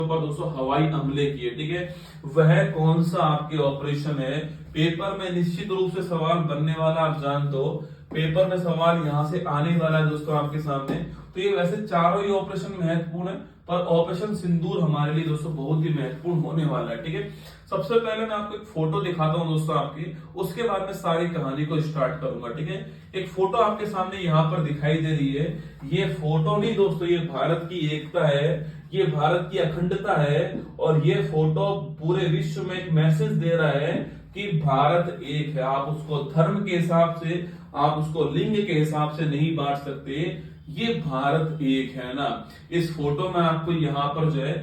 ऊपर दोस्तों हवाई हमले किए, ठीक है। वह कौन सा आपके ऑपरेशन है? पेपर में निश्चित रूप से सवाल बनने वाला, आप जानते हो पेपर में सवाल यहां से आने वाला है दोस्तों आपके सामने। तो ये वैसे चारों ही ऑपरेशन महत्वपूर्ण है, पर ऑपरेशन सिंदूर हमारे लिए दोस्तों बहुत ही महत्वपूर्ण होने वाला है, ठीक है। सबसे पहले मैं आपको एक फोटो दिखाता हूं दोस्तों आपकी, उसके बाद में सारी कहानी को स्टार्ट करूंगा, ठीक है। एक फोटो आपके सामने यहाँ पर दिखाई दे रही है। ये फोटो नहीं दोस्तों, ये भारत की एकता है, ये भारत की अखंडता है, और ये फोटो पूरे विश्व में एक मैसेज दे रहा है कि भारत एक है। आप उसको धर्म के हिसाब से, आप उसको लिंग के हिसाब से नहीं बांट सकते। ये भारत एक है ना। इस फोटो में आपको यहाँ पर जो है,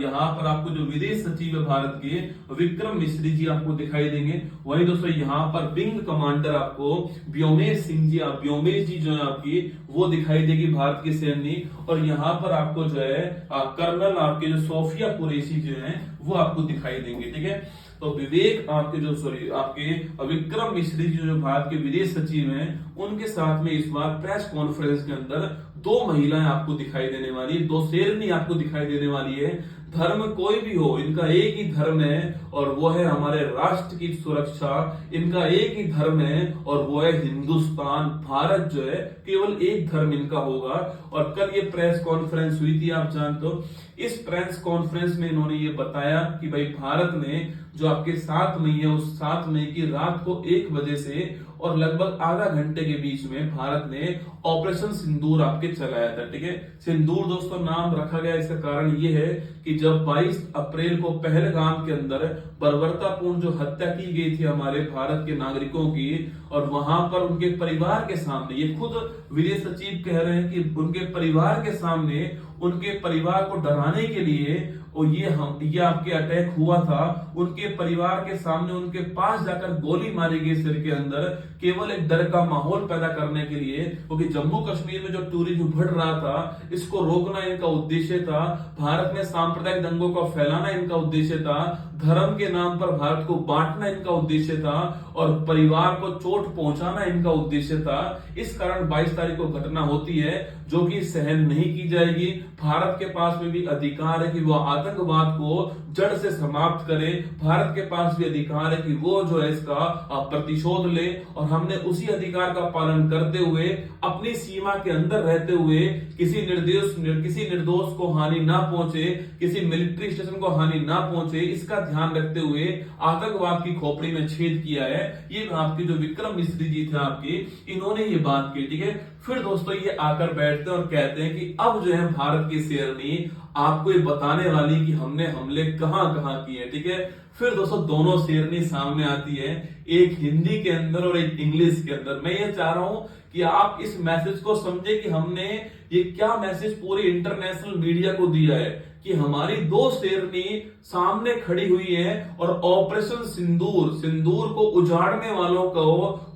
यहाँ पर आपको जो विदेश सचिव है भारत के, विक्रम मिश्री जी आपको दिखाई देंगे। वही दोस्तों यहाँ पर विंग कमांडर आपको व्योमेश सिंह जी, व्योमेश जी जो है आपकी, वो दिखाई देगी भारत की सैनिक। और यहाँ पर आपको जो है कर्नल आपके जो सोफिया कुरैशी जो है वो आपको दिखाई देंगे, ठीक है। तो विवेक आपके जो आपके विक्रम मिश्री जी जो भारत के विदेश सचिव हैं, उनके साथ में इस बार प्रेस कॉन्फ्रेंस के अंदर दो महिलाएं आपको दिखाई देने वाली है, दो शेरनी आपको दिखाई देने वाली है। धर्म कोई भी हो, इनका एक ही धर्म है और वो है हमारे राष्ट्र की सुरक्षा। इनका एक ही धर्म है और वो है हिंदुस्तान। भारत जो है केवल एक धर्म इनका होगा। और कल ये प्रेस कॉन्फ्रेंस हुई थी, आप जानते हो। इस प्रेस कॉन्फ्रेंस में इन्होंने ये बताया कि भाई भारत ने जो आपके 7 मई है, उस 7 मई की रात को 1 बजे से और लगभग आधा घंटे के बीच में भारत ने ऑपरेशन सिंदूर आपके चलाया था, ठीक है। सिंदूर दोस्तों नाम रखा गया, इसका कारण ये है कि जब 22 अप्रैल को पहलगाम के अंदर बर्बरतापूर्ण जो हत्या की गई थी हमारे भारत के नागरिकों की, और वहां पर उनके परिवार के सामने, ये खुद विदेश सचिव कह रहे हैं कि उनके परिवार के सामने, उनके परिवार को डराने के लिए और ये आपके अटैक हुआ था। उनके परिवार के सामने उनके पास जाकर गोली मारी गई सिर के अंदर, केवल एक डर का माहौल पैदा करने के लिए, क्योंकि जम्मू कश्मीर में जो टूरिज्म बढ़ रहा था, इसको रोकना इनका उद्देश्य था। भारत में सांप्रदायिक दंगों को फैलाना इनका उद्देश्य था। धर्म के नाम पर भारत को बांटना इनका उद्देश्य था और परिवार को चोट पहुंचाना इनका उद्देश्य था। इस कारण 22 तारीख को घटना होती है जो कि सहन नहीं की जाएगी। भारत के पास में भी अधिकार है कि वो आतंकवाद को जड़ से समाप्त करे। भारत के पास भी अधिकार है कि वो जो है इसका प्रतिशोध ले, और हमने उसी अधिकार का पालन करते हुए, अपनी सीमा के अंदर रहते हुए, किसी निर्दोष को हानि ना पहुंचे, किसी मिलिट्री स्टेशन को हानि ना पहुंचे, इसका ध्यान रखते हुए आतंकवाद की खोपड़ी में छेद किया है। ये आपके जो विक्रम मिश्री जी थे आपके, इन्होंने ये बात की, ठीक है। फिर दोस्तों ये आकर बैठते हैं और कहते हैं कि अब जो है भारत की शेरनी आपको ये बताने वाली कि हमने हमले कहां कहां किए, ठीक है। फिर दोस्तों दोनों शेरनी सामने आती है, एक हिंदी के अंदर और एक इंग्लिश के अंदर। मैं ये चाह रहा हूं कि आप इस मैसेज को समझे कि हमने ये क्या मैसेज पूरी इंटरनेशनल मीडिया को दिया है कि हमारी दो शेरनी सामने खड़ी हुई है और ऑपरेशन सिंदूर को उजाड़ने वालों को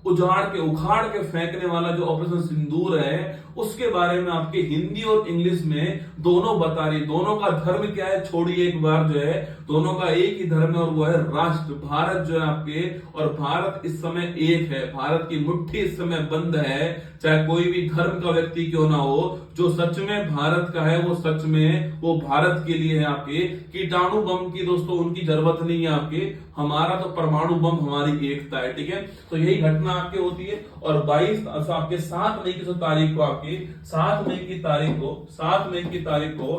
उजाड़ के, उखाड़ के फेंकने वाला जो ऑपरेशन सिंदूर है, उसके बारे में आपके हिंदी और इंग्लिश में दोनों बता रही। दोनों का धर्म क्या है छोड़िए, एक बार जो है दोनों का एक ही धर्म है और वो है राष्ट्र। भारत जो है आपके, और भारत इस समय एक है। भारत की मुट्ठी इस समय बंद है, चाहे कोई भी धर्म का व्यक्ति क्यों ना हो। जो सच में भारत का है वो सच में वो भारत के लिए है। आपके कीटाणु बम की दोस्तों उनकी जरूरत नहीं है आपके, हमारा तो परमाणु बम हमारी एकता है, ठीक है। तो यही घटना आपके होती है। और 22 आपके 7 मई की तारीख को, आपकी 7 मई की तारीख को